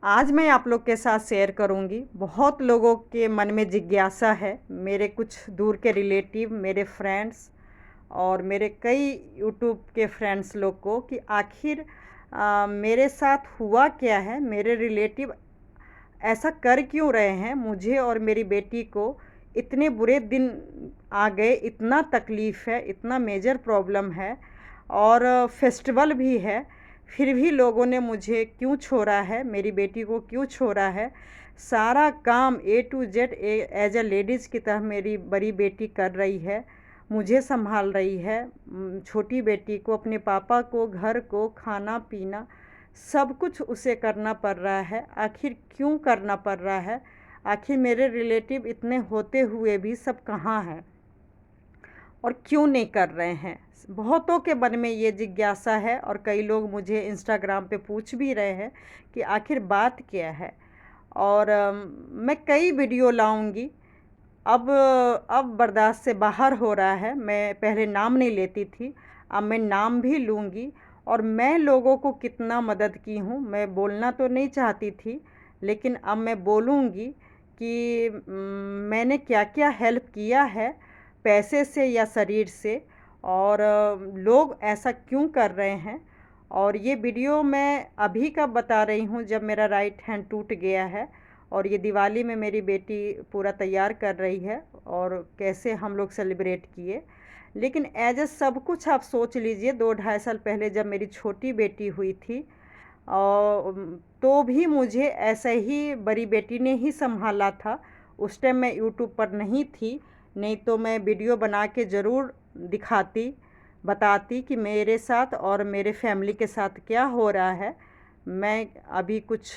आज मैं आप लोग के साथ शेयर करूंगी। बहुत लोगों के मन में जिज्ञासा है, मेरे कुछ दूर के रिलेटिव, मेरे फ्रेंड्स और मेरे कई यूट्यूब के फ्रेंड्स लोग को कि आखिर मेरे साथ हुआ क्या है, मेरे रिलेटिव ऐसा कर क्यों रहे हैं, मुझे और मेरी बेटी को इतने बुरे दिन आ गए, इतना तकलीफ़ है, इतना मेजर प्रॉब्लम है और फेस्टिवल भी है, फिर भी लोगों ने मुझे क्यों छोड़ा है, मेरी बेटी को क्यों छोड़ा है। सारा काम A to Z as a ladies की तरह मेरी बड़ी बेटी कर रही है, मुझे संभाल रही है। छोटी बेटी को, अपने पापा को, घर को, खाना पीना सब कुछ उसे करना पड़ रहा है। आखिर क्यों करना पड़ रहा है? आखिर मेरे रिलेटिव इतने होते हुए भी सब कहाँ हैं और क्यों नहीं कर रहे हैं? बहुतों के मन में ये जिज्ञासा है और कई लोग मुझे इंस्टाग्राम पे पूछ भी रहे हैं कि आखिर बात क्या है। और मैं कई वीडियो लाऊंगी। अब बर्दाश्त से बाहर हो रहा है। मैं पहले नाम नहीं लेती थी, अब मैं नाम भी लूँगी। और मैं लोगों को कितना मदद की हूँ, मैं बोलना तो नहीं चाहती थी, लेकिन अब मैं बोलूँगी कि मैंने क्या क्या हेल्प किया है, पैसे से या शरीर से, और लोग ऐसा क्यों कर रहे हैं। और ये वीडियो मैं अभी का बता रही हूँ जब मेरा राइट हैंड टूट गया है और ये दिवाली में मेरी बेटी पूरा तैयार कर रही है और कैसे हम लोग सेलिब्रेट किए। लेकिन एज ए सब कुछ आप सोच लीजिए, 2-2.5 साल पहले जब मेरी छोटी बेटी हुई थी और तो भी मुझे ऐसे ही बड़ी बेटी ने ही संभाला था। उस टाइम मैं यूट्यूब पर नहीं थी, नहीं तो मैं वीडियो बना के ज़रूर दिखाती, बताती कि मेरे साथ और मेरे फैमिली के साथ क्या हो रहा है। मैं अभी कुछ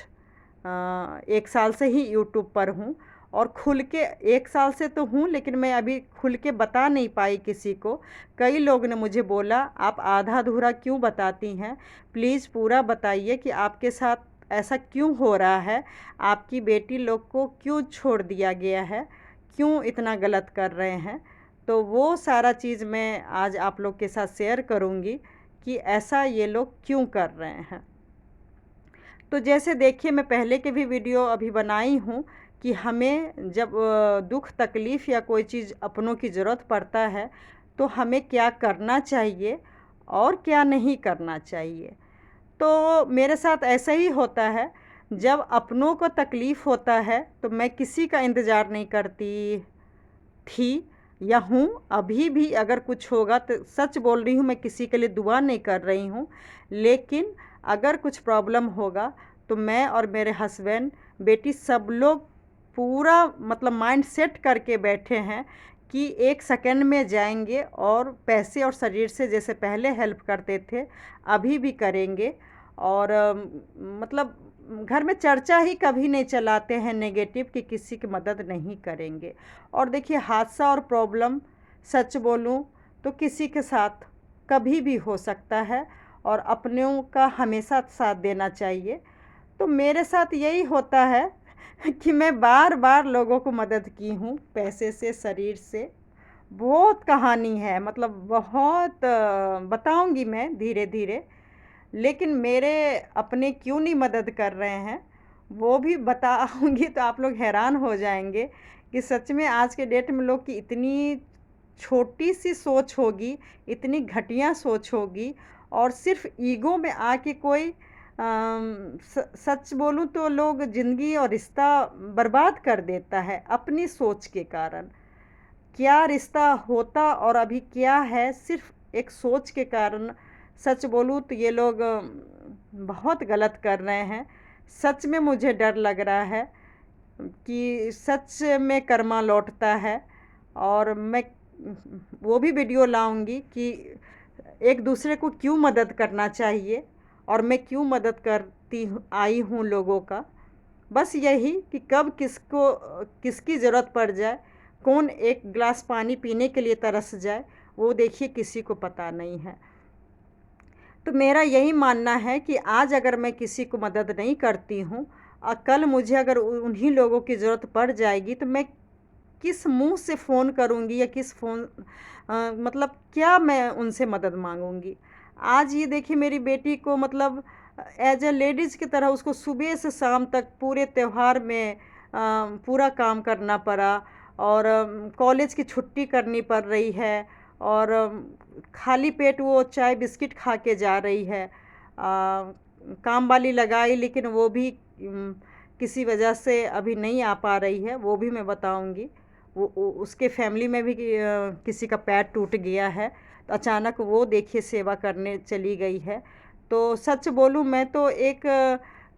1 साल से ही यूट्यूब पर हूँ और खुल के 1 साल से तो हूँ, लेकिन मैं अभी खुल के बता नहीं पाई किसी को। कई लोग ने मुझे बोला आप आधा अधूरा क्यों बताती हैं, प्लीज़ पूरा बताइए कि आपके साथ ऐसा क्यों हो रहा है, आपकी बेटी लोग को क्यों छोड़ दिया गया है, क्यों इतना गलत कर रहे हैं। तो वो सारा चीज़ मैं आज आप लोग के साथ शेयर करूँगी कि ऐसा ये लोग क्यों कर रहे हैं। तो जैसे देखिए, मैं पहले के भी वीडियो अभी बनाई हूँ कि हमें जब दुख तकलीफ़ या कोई चीज़ अपनों की ज़रूरत पड़ता है तो हमें क्या करना चाहिए और क्या नहीं करना चाहिए। तो मेरे साथ ऐसा ही होता है, जब अपनों को तकलीफ़ होता है तो मैं किसी का इंतज़ार नहीं करती थी या हूँ। अभी भी अगर कुछ होगा तो सच बोल रही हूँ, मैं किसी के लिए दुआ नहीं कर रही हूँ, लेकिन अगर कुछ प्रॉब्लम होगा तो मैं और मेरे हस्बैंड, बेटी, सब लोग पूरा मतलब माइंड सेट करके बैठे हैं कि 1 सेकंड में जाएंगे और पैसे और शरीर से जैसे पहले हेल्प करते थे अभी भी करेंगे। और मतलब घर में चर्चा ही कभी नहीं चलाते हैं नेगेटिव कि किसी की मदद नहीं करेंगे। और देखिए, हादसा और प्रॉब्लम सच बोलूं तो किसी के साथ कभी भी हो सकता है और अपनों का हमेशा साथ देना चाहिए। तो मेरे साथ यही होता है कि मैं बार बार लोगों को मदद की हूँ, पैसे से, शरीर से। बहुत कहानी है, मतलब बहुत बताऊंगी मैं धीरे धीरे। लेकिन मेरे अपने क्यों नहीं मदद कर रहे हैं वो भी बताऊंगी तो आप लोग हैरान हो जाएंगे कि सच में आज के डेट में लोग की इतनी छोटी सी सोच होगी, इतनी घटिया सोच होगी। और सिर्फ ईगो में आके कोई सच बोलूं तो लोग ज़िंदगी और रिश्ता बर्बाद कर देता है अपनी सोच के कारण। क्या रिश्ता होता और अभी क्या है, सिर्फ एक सोच के कारण। सच बोलूँ तो ये लोग बहुत गलत कर रहे हैं। सच में मुझे डर लग रहा है कि सच में कर्मा लौटता है। और मैं वो भी वीडियो लाऊंगी कि एक दूसरे को क्यों मदद करना चाहिए और मैं क्यों मदद करती आई हूँ लोगों का। बस यही कि कब किसको किसकी ज़रूरत पड़ जाए, कौन एक गिलास पानी पीने के लिए तरस जाए, वो देखिए किसी को पता नहीं है। तो मेरा यही मानना है कि आज अगर मैं किसी को मदद नहीं करती हूँ और कल मुझे अगर उन्हीं लोगों की ज़रूरत पड़ जाएगी तो मैं किस मुंह से फ़ोन करूँगी या किस मतलब क्या मैं उनसे मदद मांगूँगी। आज ये देखिए, मेरी बेटी को मतलब एज ए लेडीज़ की तरह उसको सुबह से शाम तक पूरे त्यौहार में पूरा काम करना पड़ा। और कॉलेज की छुट्टी करनी पड़ रही है। और खाली पेट वो चाय बिस्किट खा के जा रही है। काम वाली लगाई लेकिन वो भी किसी वजह से अभी नहीं आ पा रही है, वो भी मैं बताऊंगी। वो उसके फैमिली में भी किसी का पैर टूट गया है, तो अचानक वो देखिए सेवा करने चली गई है। तो सच बोलूँ मैं तो एक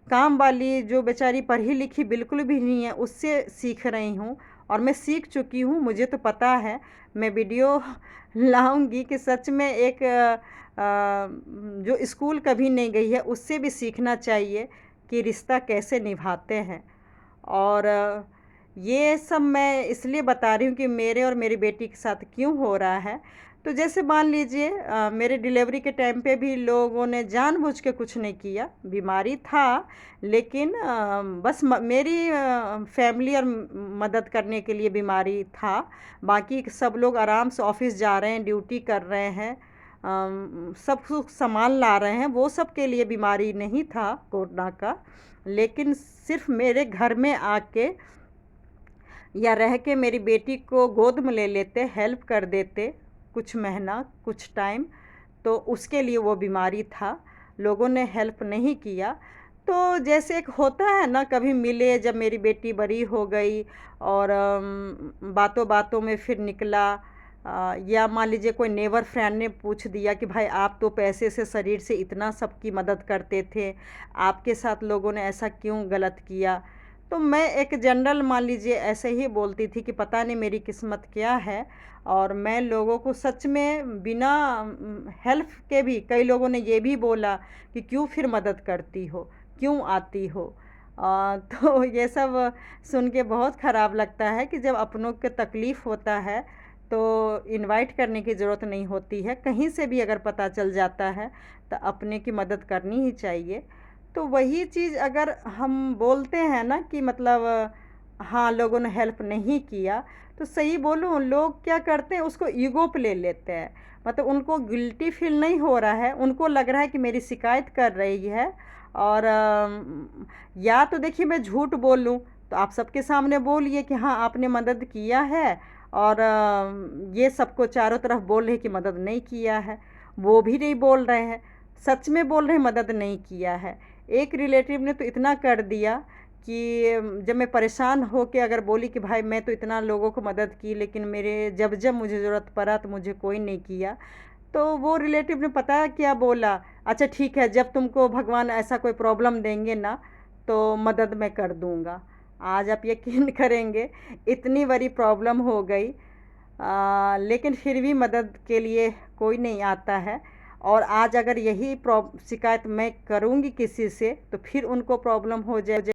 काम वाली जो बेचारी पढ़ी लिखी बिल्कुल भी नहीं है, उससे सीख रही हूँ। और मैं सीख चुकी हूँ, मुझे तो पता है। मैं वीडियो लाऊंगी कि सच में एक जो स्कूल कभी नहीं गई है उससे भी सीखना चाहिए कि रिश्ता कैसे निभाते हैं। और ये सब मैं इसलिए बता रही हूँ कि मेरे और मेरी बेटी के साथ क्यों हो रहा है। तो जैसे मान लीजिए मेरे डिलीवरी के टाइम पे भी लोगों ने जानबूझ के कुछ नहीं किया, बीमारी था लेकिन बस मेरी फैमिली और मदद करने के लिए बीमारी था। बाकी सब लोग आराम से ऑफिस जा रहे हैं, ड्यूटी कर रहे हैं, सब कुछ सामान ला रहे हैं, वो सब के लिए बीमारी नहीं था कोरोना का। लेकिन सिर्फ मेरे घर में आके या रह के मेरी बेटी को गोद में ले लेते, हेल्प कर देते कुछ महीना कुछ टाइम, तो उसके लिए वो बीमारी था। लोगों ने हेल्प नहीं किया। तो जैसे एक होता है ना, कभी मिले जब मेरी बेटी बड़ी हो गई और बातों बातों में फिर निकला, या मान लीजिए कोई नेबर फ्रेंड ने पूछ दिया कि भाई आप तो पैसे से शरीर से इतना सबकी मदद करते थे, आपके साथ लोगों ने ऐसा क्यों गलत किया। तो मैं एक जनरल मान लीजिए ऐसे ही बोलती थी कि पता नहीं मेरी किस्मत क्या है। और मैं लोगों को सच में बिना हेल्प के भी, कई लोगों ने ये भी बोला कि क्यों फिर मदद करती हो, क्यों आती हो। तो ये सब सुन के बहुत ख़राब लगता है कि जब अपनों को तकलीफ़ होता है तो इनवाइट करने की ज़रूरत नहीं होती है, कहीं से भी अगर पता चल जाता है तो अपने की मदद करनी ही चाहिए। तो वही चीज़ अगर हम बोलते हैं ना कि मतलब हाँ लोगों ने हेल्प नहीं किया, तो सही बोलूँ लोग क्या करते हैं उसको ईगो पे ले लेते हैं। मतलब उनको गिल्टी फील नहीं हो रहा है, उनको लग रहा है कि मेरी शिकायत कर रही है। और या तो देखिए मैं झूठ बोलूँ तो आप सबके सामने बोलिए कि हाँ आपने मदद किया है, और ये सबको चारों तरफ बोल रहे कि मदद नहीं किया है। वो भी नहीं बोल रहे हैं, सच में बोल रहे हैं मदद नहीं किया है। एक रिलेटिव ने तो इतना कर दिया कि जब मैं परेशान हो के अगर बोली कि भाई मैं तो इतना लोगों को मदद की लेकिन मेरे जब जब मुझे ज़रूरत पड़ा तो मुझे कोई नहीं किया, तो वो रिलेटिव ने पता है क्या बोला, अच्छा ठीक है जब तुमको भगवान ऐसा कोई प्रॉब्लम देंगे ना तो मदद मैं कर दूँगा। आज आप यकीन करेंगे इतनी बड़ी प्रॉब्लम हो गई, लेकिन फिर भी मदद के लिए कोई नहीं आता है। और आज अगर यही शिकायत मैं करूँगी किसी से तो फिर उनको प्रॉब्लम हो जाए।